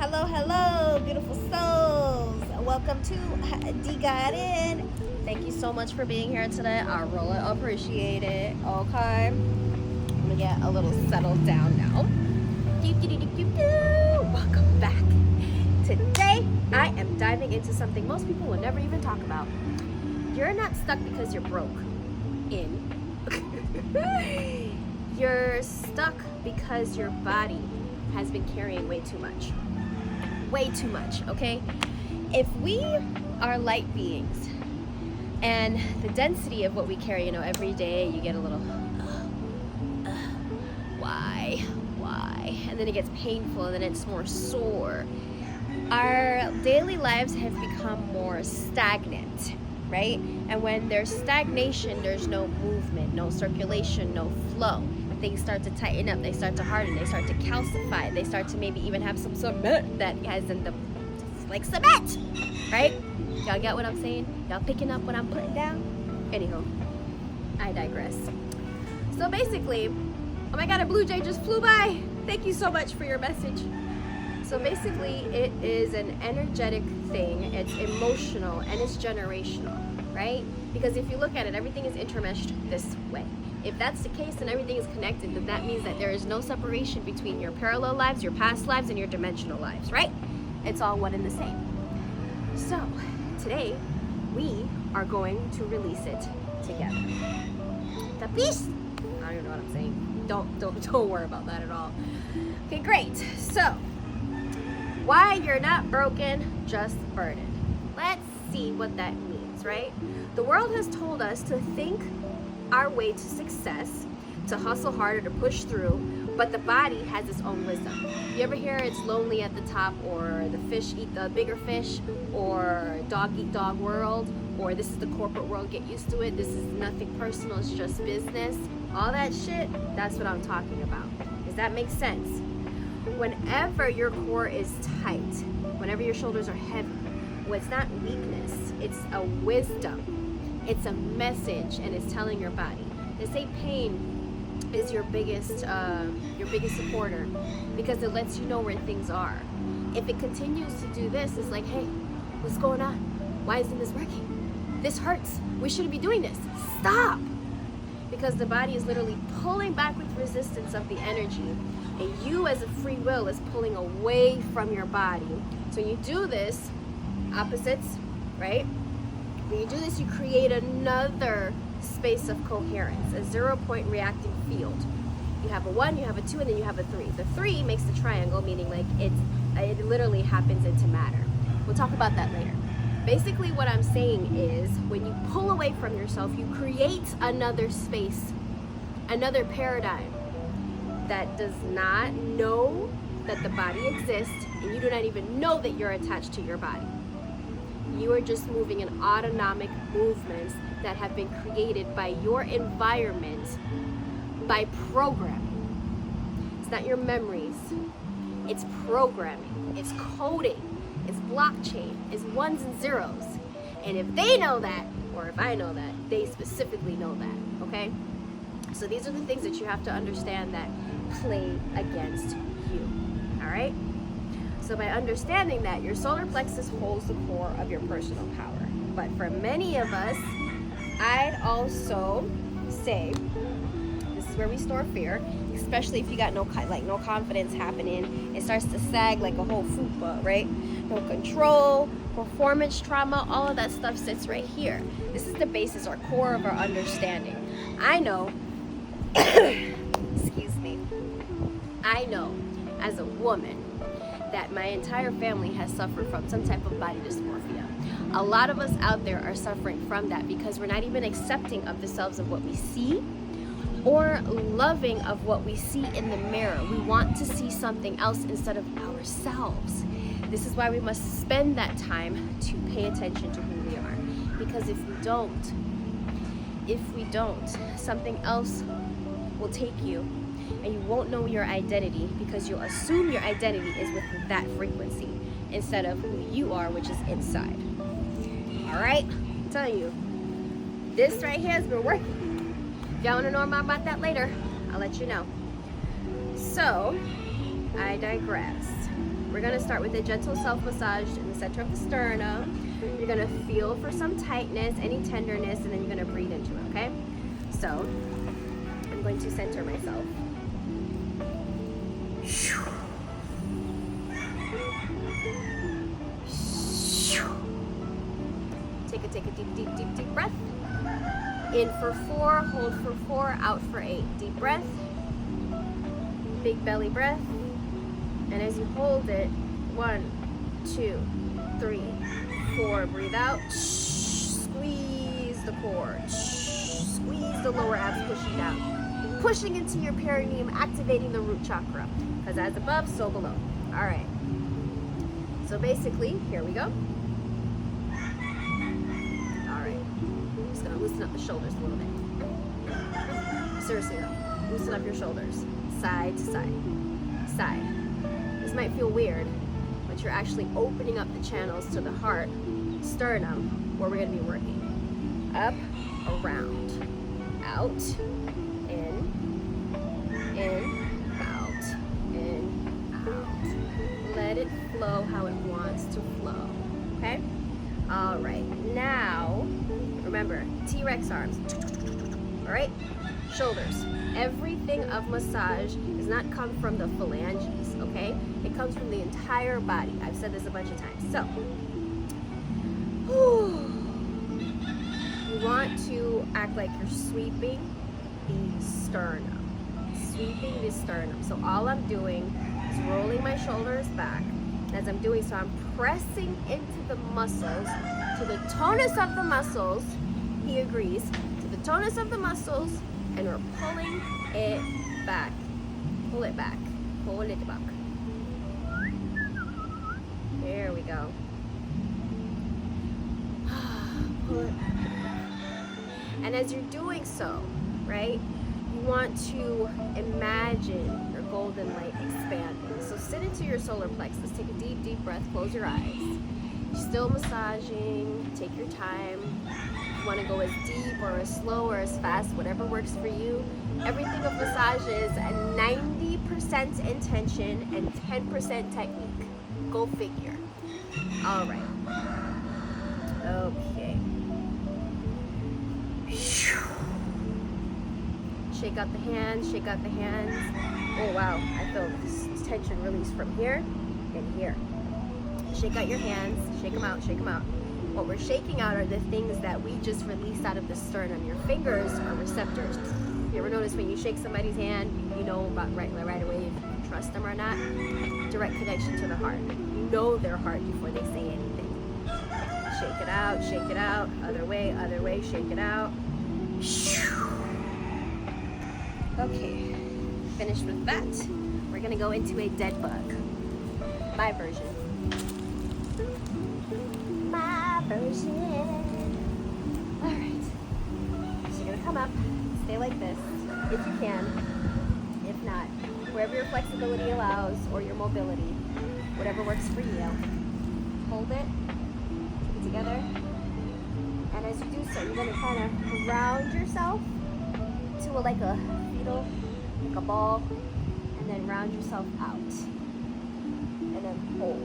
Hello, hello, beautiful souls. Welcome to D Got In. Thank you so much for being here today. I really appreciate it. Okay. I'm gonna get a little settled down now. Welcome back. Today, I am diving into something most people will never even talk about. You're not stuck because you're broke. You're stuck because your body has been carrying way too much. Way too much, okay? If we are light beings and the density of what we carry, every day you get a little, why? And then it gets painful and then it's more sore. Our daily lives have become more stagnant, right? And when there's stagnation, there's no movement, no circulation, no flow. Things start to tighten up, they start to harden, they start to calcify, they start to maybe even have some cement that has in the, like cement, right? Y'all get what I'm saying? Y'all picking up what I'm putting down? Anyhow, I digress. So basically, oh my God, a blue jay just flew by. Thank you so much for your message. So basically, it is an energetic thing, it's emotional, and it's generational, right? Because if you look at it, everything is intermeshed this way. If that's the case and everything is connected, then that means that there is no separation between your parallel lives, your past lives, and your dimensional lives, right? It's all one and the same. So today, we are going to release it together. The peace. I don't even know what I'm saying. Don't worry about that at all. Okay, great. So, why you're not broken, just burdened. Let's see what that means, right? The world has told us to think our way to success, to hustle harder, to push through, but the body has its own wisdom. You ever hear it's lonely at the top, or the fish eat the bigger fish, or dog eat dog world, or this is the corporate world, get used to it, this is nothing personal, it's just business. All that shit, that's what I'm talking about. Does that make sense? Whenever your core is tight, whenever your shoulders are heavy, well, it's not weakness, it's a wisdom. It's a message, and it's telling your body. They say pain is your biggest supporter, because it lets you know where things are. If it continues to do this, it's like, hey, what's going on? Why isn't this working? This hurts. We shouldn't be doing this. Stop! Because the body is literally pulling back with resistance of the energy, and you as a free will is pulling away from your body. So you do this, opposites, right? When you do this, you create another space of coherence, a 0-point reacting field. You have a 1, you have a 2, and then you have a 3. The 3 makes the triangle, meaning like it literally happens into matter. We'll talk about that later. Basically, what I'm saying is when you pull away from yourself, you create another space, another paradigm that does not know that the body exists, and you do not even know that you're attached to your body. You are just moving in autonomic movements that have been created by your environment, by programming. It's not your memories, it's programming, it's coding, it's blockchain, it's ones and zeros. And if they know that, or if I know that, they specifically know that, okay? So these are the things that you have to understand that play against you, all right? So by understanding that, your solar plexus holds the core of your personal power. But for many of us, I'd also say, this is where we store fear, especially if you got no confidence happening. It starts to sag like a whole fupa, right? No control, performance trauma, all of that stuff sits right here. This is the basis or core of our understanding. I know, excuse me, I know as a woman, that my entire family has suffered from some type of body dysmorphia. A lot of us out there are suffering from that because we're not even accepting of the selves of what we see or loving of what we see in the mirror. We want to see something else instead of ourselves. This is why we must spend that time to pay attention to who we are. Because if we don't, something else will take you, and you won't know your identity because you'll assume your identity is with that frequency instead of who you are, which is inside. All right? I'm telling you, this right here has been working. If y'all want to know more about that later, I'll let you know. So, I digress. We're gonna start with a gentle self-massage in the center of the sternum. You're gonna feel for some tightness, any tenderness, and then you're gonna breathe into it, okay? So, I'm going to center myself. Take a deep breath. In for 4, hold for 4, out for 8. Deep breath, big belly breath. And as you hold it, 1, 2, 3, 4, breathe out. Squeeze the core. Squeeze the lower abs, pushing down. Pushing into your perineum, activating the root chakra. Because as above, so below. All right. So basically, here we go. Just gonna loosen up the shoulders a little bit. Seriously though, loosen up your shoulders, side to side, side. This might feel weird, but you're actually opening up the channels to the heart, sternum, where we're gonna be working. Up, around, out, in, out, in, out. Let it flow how it wants to flow, okay? All right, now, remember, T-Rex arms, all right? Shoulders. Everything of massage does not come from the phalanges, okay? It comes from the entire body. I've said this a bunch of times. So, you want to act like you're sweeping the sternum. Sweeping the sternum. So all I'm doing is rolling my shoulders back. As I'm doing so, I'm pressing into the muscles, to the tonus of the muscles, he agrees, to the tonus of the muscles, and we're pulling it back. Pull it back. Pull it back. There we go. Pull it back. And as you're doing so, right, you want to imagine your golden light expanding. So sit into your solar plexus. Take a deep, deep breath. Close your eyes. You're still massaging. Take your time. You want to go as deep or as slow or as fast, whatever works for you. Everything of massage is 90% intention and 10% technique. Go figure. All right. Okay. Shake out the hands, shake out the hands. Oh wow, I feel this tension release from here and here. Shake out your hands, shake them out, shake them out. What we're shaking out are the things that we just released out of the sternum. Your fingers are receptors. You ever notice when you shake somebody's hand, you know about right away if you trust them or not? Direct connection to the heart. You know their heart before they say anything. Shake it out, other way, shake it out. Okay, finished with that. We're gonna go into a dead bug. My version. My version. All right, so you're gonna come up, stay like this, if you can. If not, wherever your flexibility allows or your mobility, whatever works for you. Hold it, take it together. And as you do so, you're gonna kind of round yourself to like a fetal, like a ball, and then round yourself out. And then hold.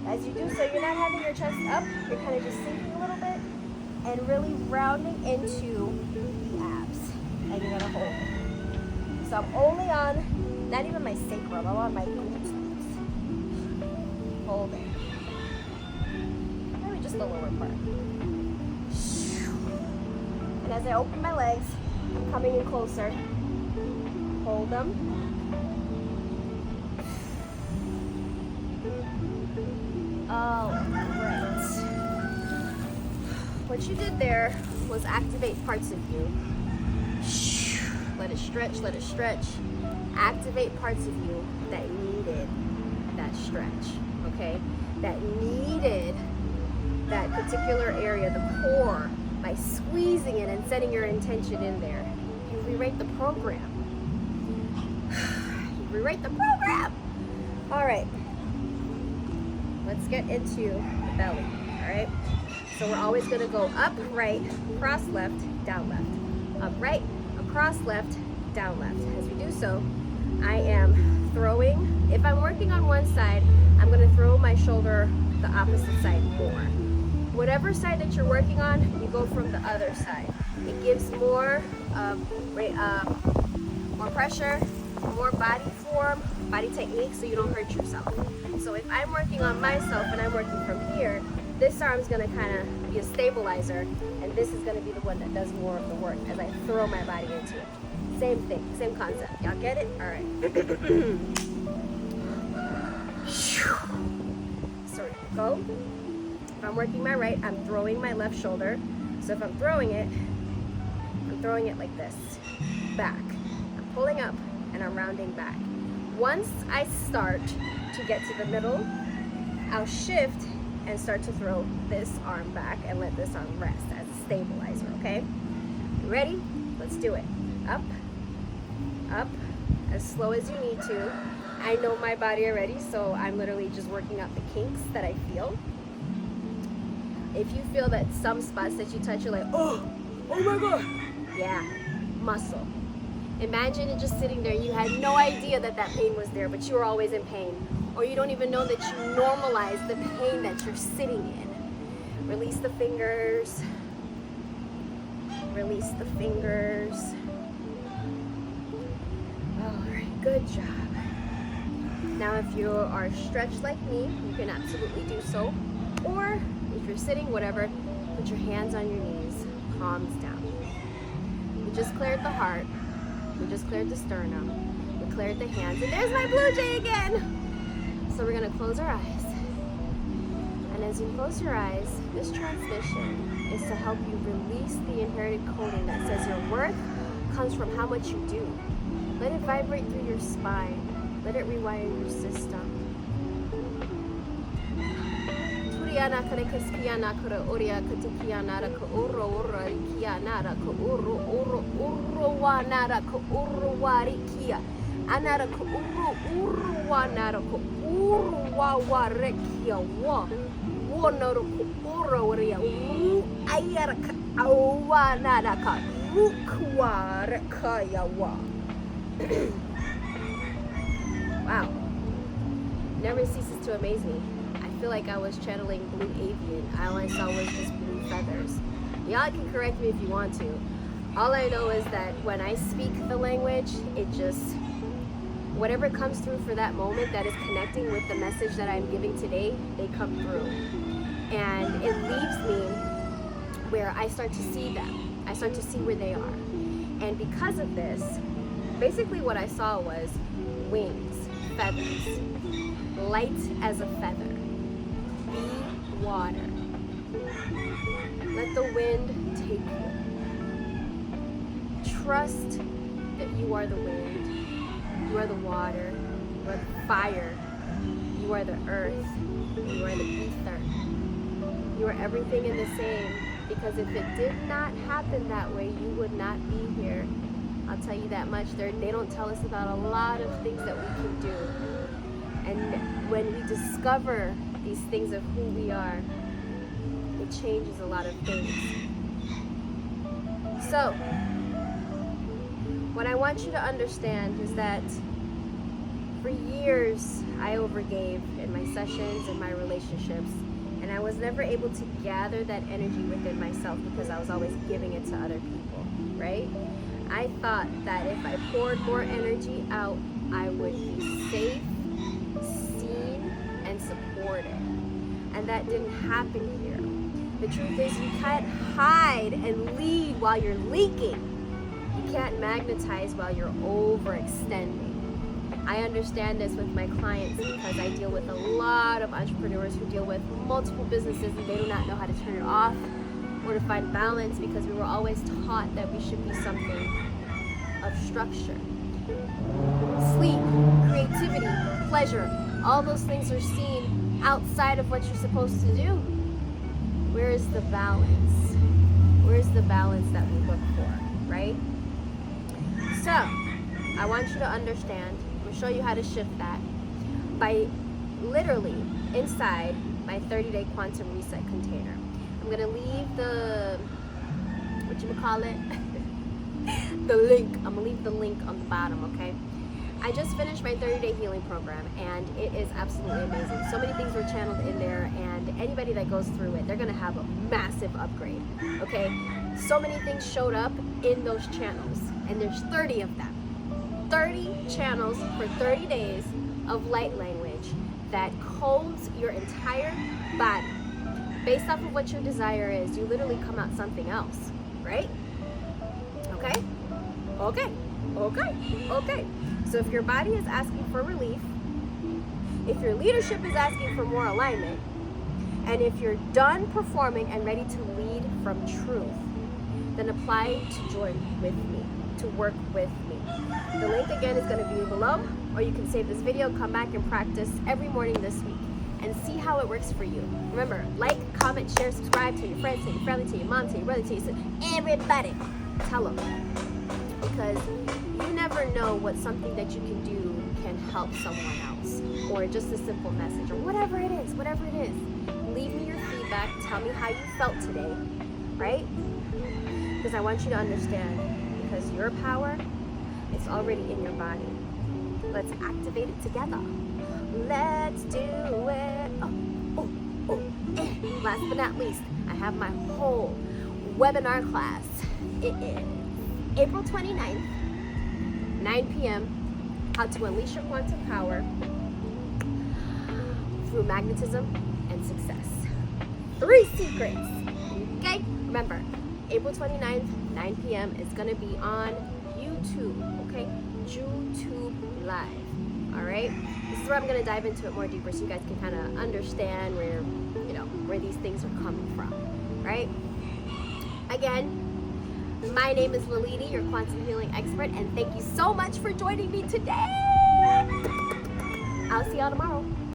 As you do so, you're not having your chest up, you're kind of just sinking a little bit and really rounding into the abs. And you're gonna hold. So I'm only on, not even my sacrum, I'm on my glutes. Hold it. Maybe just the lower part. And as I open my legs, I'm coming in closer. Hold them. All right. What you did there was activate parts of you. Let it stretch, let it stretch. Activate parts of you that needed that stretch, okay? That needed that particular area, the core, by squeezing it and setting your intention in there. You rewrite the program. You rewrite the program. All right. Let's get into the belly, all right? So we're always gonna go up, right, cross left, down left. Up, right, across left, down left. As we do so, I am throwing, if I'm working working on one side, I'm going to throw my shoulder the opposite side more. Whatever side that you're working on, you go from the other side. It gives more pressure, more body form, body technique, so you don't hurt yourself. So if I'm working on myself and I'm working from here, this arm is going to kind of be a stabilizer, and this is going to be the one that does more of the work as I throw my body into it. Same thing, same concept. Y'all get it? All right. So go. If I'm working my right, I'm throwing my left shoulder. So if I'm throwing it like this, back. I'm pulling up and I'm rounding back. Once I start to get to the middle, I'll shift and start to throw this arm back and let this arm rest as a stabilizer, okay? You ready? Let's do it. Up, up, as slow as you need to. I know my body already, so I'm literally just working out the kinks that I feel. If you feel that some spots that you touch, you're like, oh my God. Yeah, muscle. Imagine it just sitting there. You had no idea that pain was there, but you were always in pain. Or you don't even know that you normalize the pain that you're sitting in. Release the fingers. Release the fingers. All right, good job. Now if you are stretched like me, you can absolutely do so. Or if you're sitting, whatever, put your hands on your knees, palms down. We just cleared the heart. We just cleared the sternum. We cleared the hands. And there's my blue jay again. So we're going to close our eyes. And as you close your eyes, this transmission is to help you release the inherited coding that says your worth comes from how much you do. Let it vibrate through your spine. Let it rewire your system. Turiana kare keskiana kare oria katikiana ra ka oro ora rikiana ra ka oro wanara ka oro warikia. Anara ka oro wanara ka oro warekia wa. Wonoro ka oro ria. Ayara ka awanara ka rukwa rekaya wa. Wow, never ceases to amaze me. I feel like I was channeling blue avian. All I saw was just blue feathers. Y'all can correct me if you want to. All I know is that when I speak the language, it just, whatever comes through for that moment that is connecting with the message that I'm giving today, they come through. And it leaves me where I start to see them. I start to see where they are. And because of this, basically what I saw was wings, feathers, light as a feather, be water. Let the wind take you. Trust that you are the wind, you are the water, you are the fire, you are the earth, you are the ether. You are everything in the same, because if it did not happen that way, you would not be here. I'll tell you that much. They don't tell us about a lot of things that we can do. And when we discover these things of who we are, it changes a lot of things. So, what I want you to understand is that for years, I overgave in my sessions and my relationships, and I was never able to gather that energy within myself because I was always giving it to other people, right? I thought that if I poured more energy out, I would be safe, seen, and supported. And that didn't happen here. The truth is, you can't hide and lead while you're leaking. You can't magnetize while you're overextending. I understand this with my clients because I deal with a lot of entrepreneurs who deal with multiple businesses and they do not know how to turn it off or to find balance, because we were always taught that we should be something of structure. Sleep, creativity, pleasure, all those things are seen outside of what you're supposed to do. Where is the balance? Where's the balance that we look for, right? So, I want you to understand, I'm going to show you how to shift that by literally inside my 30-day quantum reset container. I'm going to leave the, the link. I'm going to leave the link on the bottom, okay? I just finished my 30-day healing program, and it is absolutely amazing. So many things were channeled in there, and anybody that goes through it, they're gonna have a massive upgrade, okay? So many things showed up in those channels, and there's 30 of them. 30 channels for 30 days of light language that codes your entire body. Based off of what your desire is, you literally come out something else, right? Okay? Okay. So if your body is asking for relief, if your leadership is asking for more alignment, and if you're done performing and ready to lead from truth, then apply to join with me, to work with me. The link again is going to be below, or you can save this video, come back and practice every morning this week and see how it works for you. Remember, like, comment, share, subscribe, tell your friends, tell your family, tell your mom, tell your brother, tell your everybody. Tell them. Because you never know what something that you can do can help someone else, or just a simple message, or whatever it is. Leave me your feedback, tell me how you felt today, right? Because I want you to understand, because your power is already in your body. Let's activate it together. Let's do it. Last but not least, I have my whole webinar class. It is April 29th, 9 p.m. How to unleash your quantum power through magnetism and success. 3 secrets. Okay? Remember, April 29th, 9 p.m. is going to be on YouTube. Okay? YouTube Live. All right? This is where I'm going to dive into it more deeper so you guys can kind of understand where these things are coming from. Right? Again, my name is Lalini, your quantum healing expert, and thank you so much for joining me today. I'll see y'all tomorrow.